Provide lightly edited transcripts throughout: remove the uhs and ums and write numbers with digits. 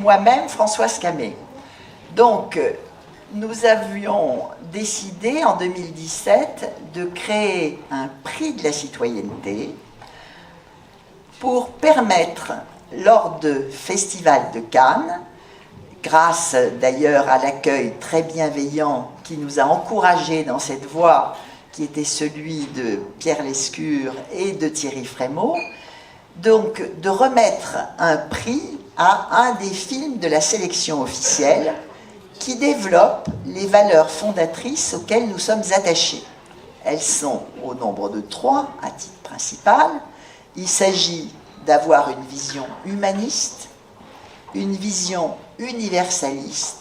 moi-même, Françoise Camé. Donc, nous avions décidé en 2017 de créer un prix de la citoyenneté pour permettre, lors de Festival de Cannes, grâce d'ailleurs à l'accueil très bienveillant qui nous a encouragés dans cette voie, qui était celui de Pierre Lescure et de Thierry Frémaux, donc de remettre un prix à un des films de la sélection officielle qui développe les valeurs fondatrices auxquelles nous sommes attachés. Elles sont au nombre de 3 à titre principal. Il s'agit d'avoir une vision humaniste, une vision universaliste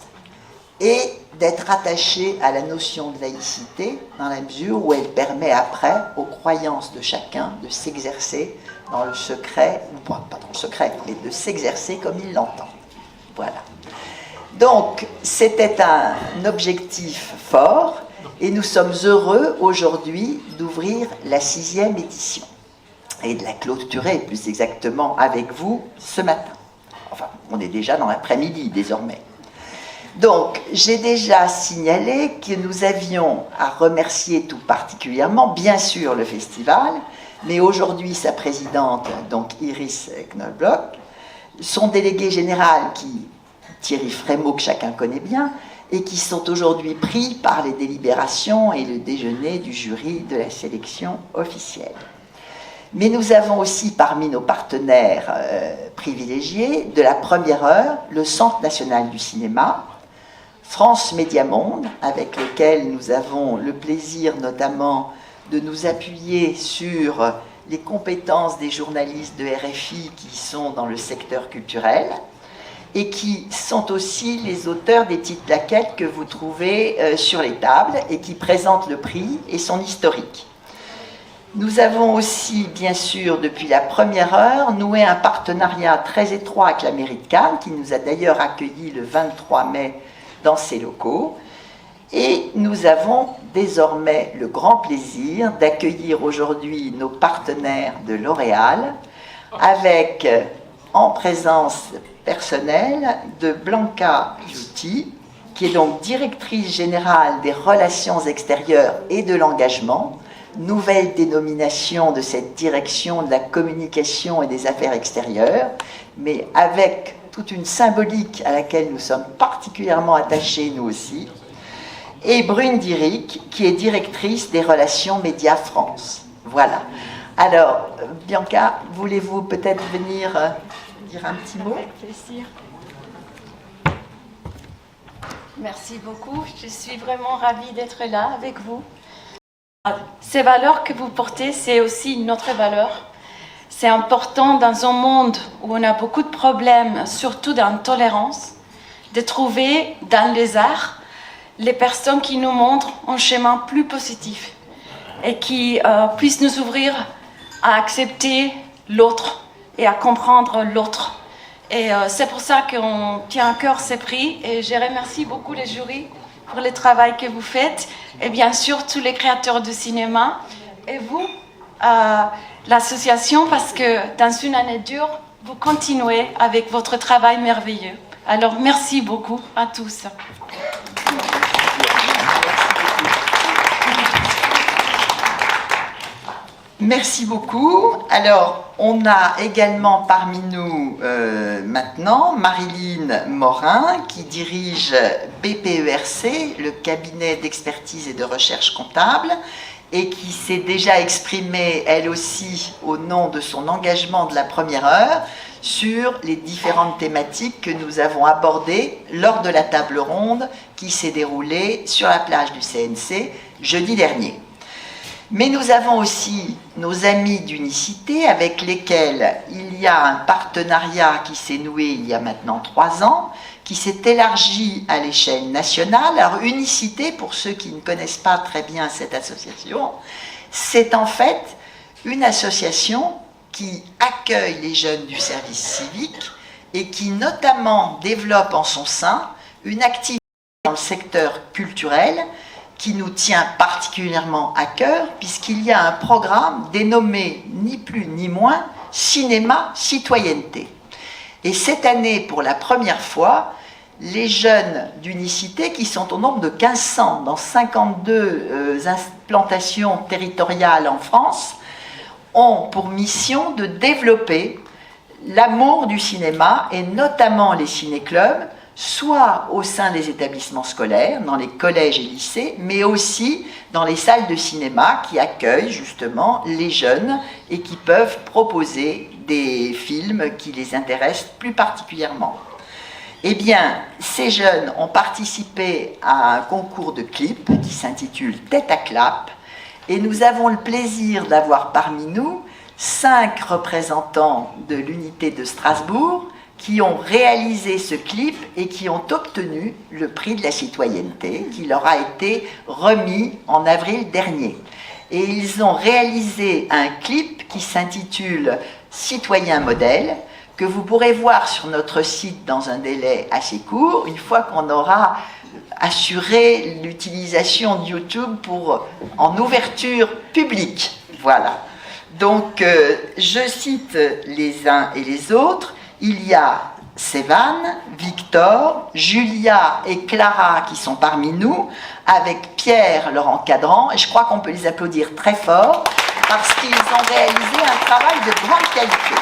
et d'être attaché à la notion de laïcité dans la mesure où elle permet après aux croyances de chacun de s'exercer dans le secret, ou pas dans le secret, mais de s'exercer comme il l'entend. Voilà. Donc, c'était un objectif fort et nous sommes heureux aujourd'hui d'ouvrir la 6e édition et de la clôturer plus exactement avec vous ce matin. Enfin, on est déjà dans l'après-midi désormais. Donc, j'ai déjà signalé que nous avions à remercier tout particulièrement, bien sûr, le festival, mais aujourd'hui sa présidente, donc Iris Knobloch, son délégué général, Thierry Frémaux, que chacun connaît bien, et qui sont aujourd'hui pris par les délibérations et le déjeuner du jury de la sélection officielle. Mais nous avons aussi parmi nos partenaires privilégiés, de la première heure, le Centre national du cinéma, France Média Monde, avec lequel nous avons le plaisir notamment de nous appuyer sur les compétences des journalistes de RFI qui sont dans le secteur culturel et qui sont aussi les auteurs des petites plaquettes que vous trouvez sur les tables et qui présentent le prix et son historique. Nous avons aussi, bien sûr, depuis la première heure, noué un partenariat très étroit avec la mairie de Cannes, qui nous a d'ailleurs accueillis le 23 mai dans ses locaux. Et nous avons désormais le grand plaisir d'accueillir aujourd'hui nos partenaires de L'Oréal, avec en présence personnelle de Blanca Giuti, qui est donc directrice générale des relations extérieures et de l'engagement, nouvelle dénomination de cette direction de la communication et des affaires extérieures, mais avec toute une symbolique à laquelle nous sommes particulièrement attachés, nous aussi, et Brune Diric, qui est directrice des relations Médias France. Voilà. Alors, Bianca, voulez-vous peut-être venir dire un petit mot ? Avec plaisir. Merci beaucoup. Je suis vraiment ravie d'être là avec vous. Ces valeurs que vous portez, c'est aussi notre valeur. C'est important dans un monde où on a beaucoup de problèmes, surtout d'intolérance, de trouver dans les arts les personnes qui nous montrent un chemin plus positif et qui puissent nous ouvrir à accepter l'autre et à comprendre l'autre. Et c'est pour ça qu'on tient à cœur ces prix et je remercie beaucoup les jurys pour le travail que vous faites et bien sûr tous les créateurs de cinéma et vous, l'association, parce que dans une année dure, vous continuez avec votre travail merveilleux. Alors merci beaucoup à tous. Merci beaucoup. Alors, on a également parmi nous maintenant Marilyn Morin qui dirige BPERC, le cabinet d'expertise et de recherche comptable, et qui s'est déjà exprimée, elle aussi, au nom de son engagement de la première heure, sur les différentes thématiques que nous avons abordées lors de la table ronde qui s'est déroulée sur la plage du CNC jeudi dernier. Mais nous avons aussi nos amis d'Unicité avec lesquels il y a un partenariat qui s'est noué il y a maintenant 3 ans, qui s'est élargi à l'échelle nationale. Alors Unicité, pour ceux qui ne connaissent pas très bien cette association, c'est en fait une association qui accueille les jeunes du service civique et qui notamment développe en son sein une activité dans le secteur culturel qui nous tient particulièrement à cœur, puisqu'il y a un programme dénommé ni plus ni moins Cinéma Citoyenneté. Et cette année, pour la première fois, les jeunes d'Unicité, qui sont au nombre de 1500 dans 52 implantations territoriales en France, ont pour mission de développer l'amour du cinéma, et notamment les ciné-clubs, soit au sein des établissements scolaires, dans les collèges et lycées, mais aussi dans les salles de cinéma qui accueillent justement les jeunes et qui peuvent proposer des films qui les intéressent plus particulièrement. Eh bien, ces jeunes ont participé à un concours de clips qui s'intitule Tête à clap, et nous avons le plaisir d'avoir parmi nous 5 représentants de l'unité de Strasbourg qui ont réalisé ce clip et qui ont obtenu le prix de la citoyenneté qui leur a été remis en avril dernier. Et ils ont réalisé un clip qui s'intitule Citoyen modèle, que vous pourrez voir sur notre site dans un délai assez court, une fois qu'on aura assuré l'utilisation de YouTube en ouverture publique. Voilà. Donc, je cite les uns et les autres. Il y a Sévan, Victor, Julia et Clara qui sont parmi nous, avec Pierre, leur encadrant, et je crois qu'on peut les applaudir très fort, parce qu'ils ont réalisé un travail de grande qualité.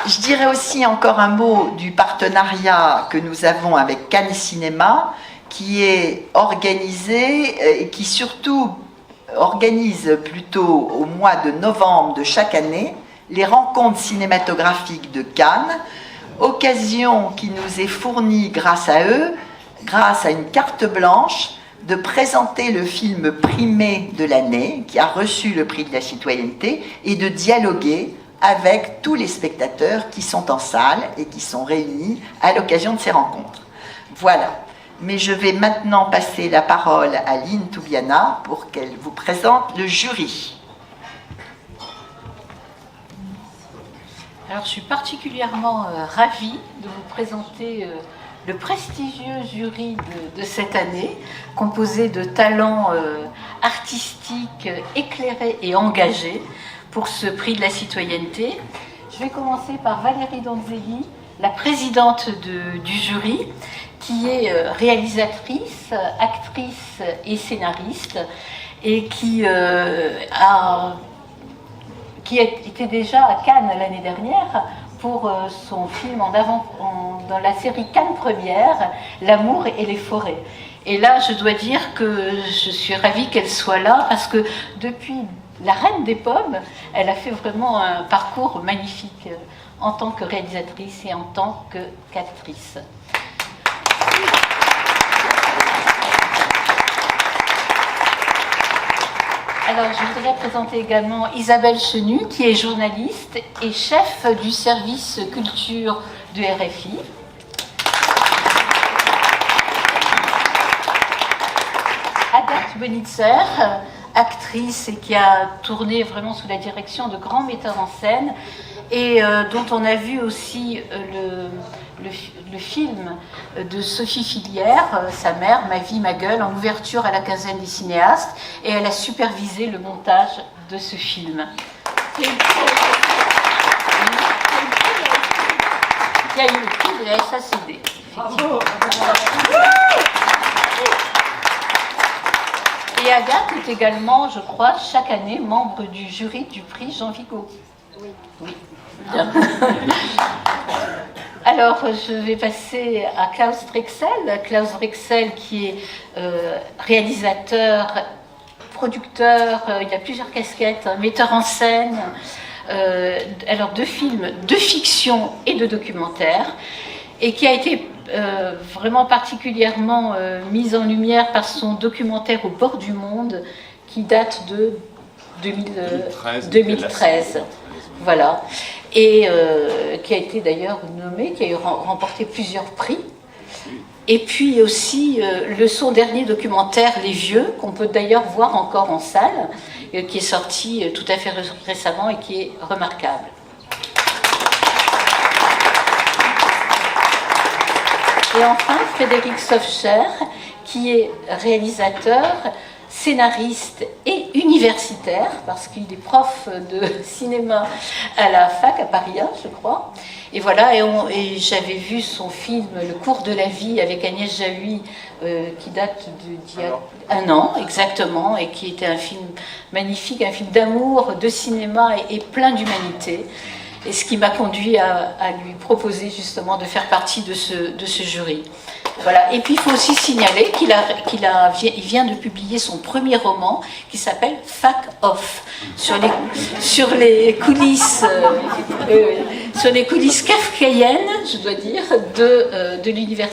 Je dirais aussi encore un mot du partenariat que nous avons avec Cannes Cinéma, qui est organisé et qui surtout organise plutôt au mois de novembre de chaque année les rencontres cinématographiques de Cannes, occasion qui nous est fournie grâce à eux, grâce à une carte blanche, de présenter le film primé de l'année, qui a reçu le prix de la citoyenneté, et de dialoguer avec tous les spectateurs qui sont en salle et qui sont réunis à l'occasion de ces rencontres. Voilà. Mais je vais maintenant passer la parole à Lynn Toubiana pour qu'elle vous présente le jury. Alors, je suis particulièrement ravie de vous présenter le prestigieux jury de cette année, composé de talents artistiques éclairés et engagés pour ce prix de la citoyenneté. Je vais commencer par Valérie Donzelli, la présidente du jury, qui est réalisatrice, actrice et scénariste, et qui était déjà à Cannes l'année dernière pour son film dans la série Cannes Première, L'amour et les forêts. Et là, je dois dire que je suis ravie qu'elle soit là, parce que depuis La Reine des Pommes, elle a fait vraiment un parcours magnifique en tant que réalisatrice et en tant qu'actrice. Alors, je voudrais présenter également Isabelle Chenu, qui est journaliste et chef du service culture du RFI. Agathe Bonitzer, actrice et qui a tourné vraiment sous la direction de grands metteurs en scène, et dont on a vu aussi le film de Sophie Filière, sa mère, Ma vie, ma gueule, en ouverture à la quinzaine des cinéastes, et elle a supervisé le montage de ce film. Il y a eu le prix de la SACD. Bravo. Et Agathe est également, je crois, chaque année membre du jury du prix Jean Vigo. Oui. Oui. Bien. Alors, je vais passer à Klaus Drexel. Klaus Drexel, qui est réalisateur, producteur, il a plusieurs casquettes, metteur en scène, alors de films de fiction et de documentaire, et qui a été vraiment particulièrement mise en lumière par son documentaire Au bord du monde, qui date de 2013. Voilà. Et qui a été d'ailleurs nommé, qui a remporté plusieurs prix. Et puis aussi son dernier documentaire, Les Vieux, qu'on peut d'ailleurs voir encore en salle, qui est sorti tout à fait récemment et qui est remarquable. Et enfin, Frédéric Sofcher, qui est réalisateur, scénariste et universitaire, parce qu'il est prof de cinéma à la fac à Paris 1, je crois. Et voilà, et j'avais vu son film Le cours de la vie avec Agnès Jaoui, qui date d'il y a un an exactement, et qui était un film magnifique, un film d'amour, de cinéma et plein d'humanité. Et ce qui m'a conduit à lui proposer justement de faire partie de ce jury. Voilà. Et puis il faut aussi signaler qu'il vient de publier son premier roman qui s'appelle Fac Off, sur les coulisses kafkaïennes, je dois dire, de l'université.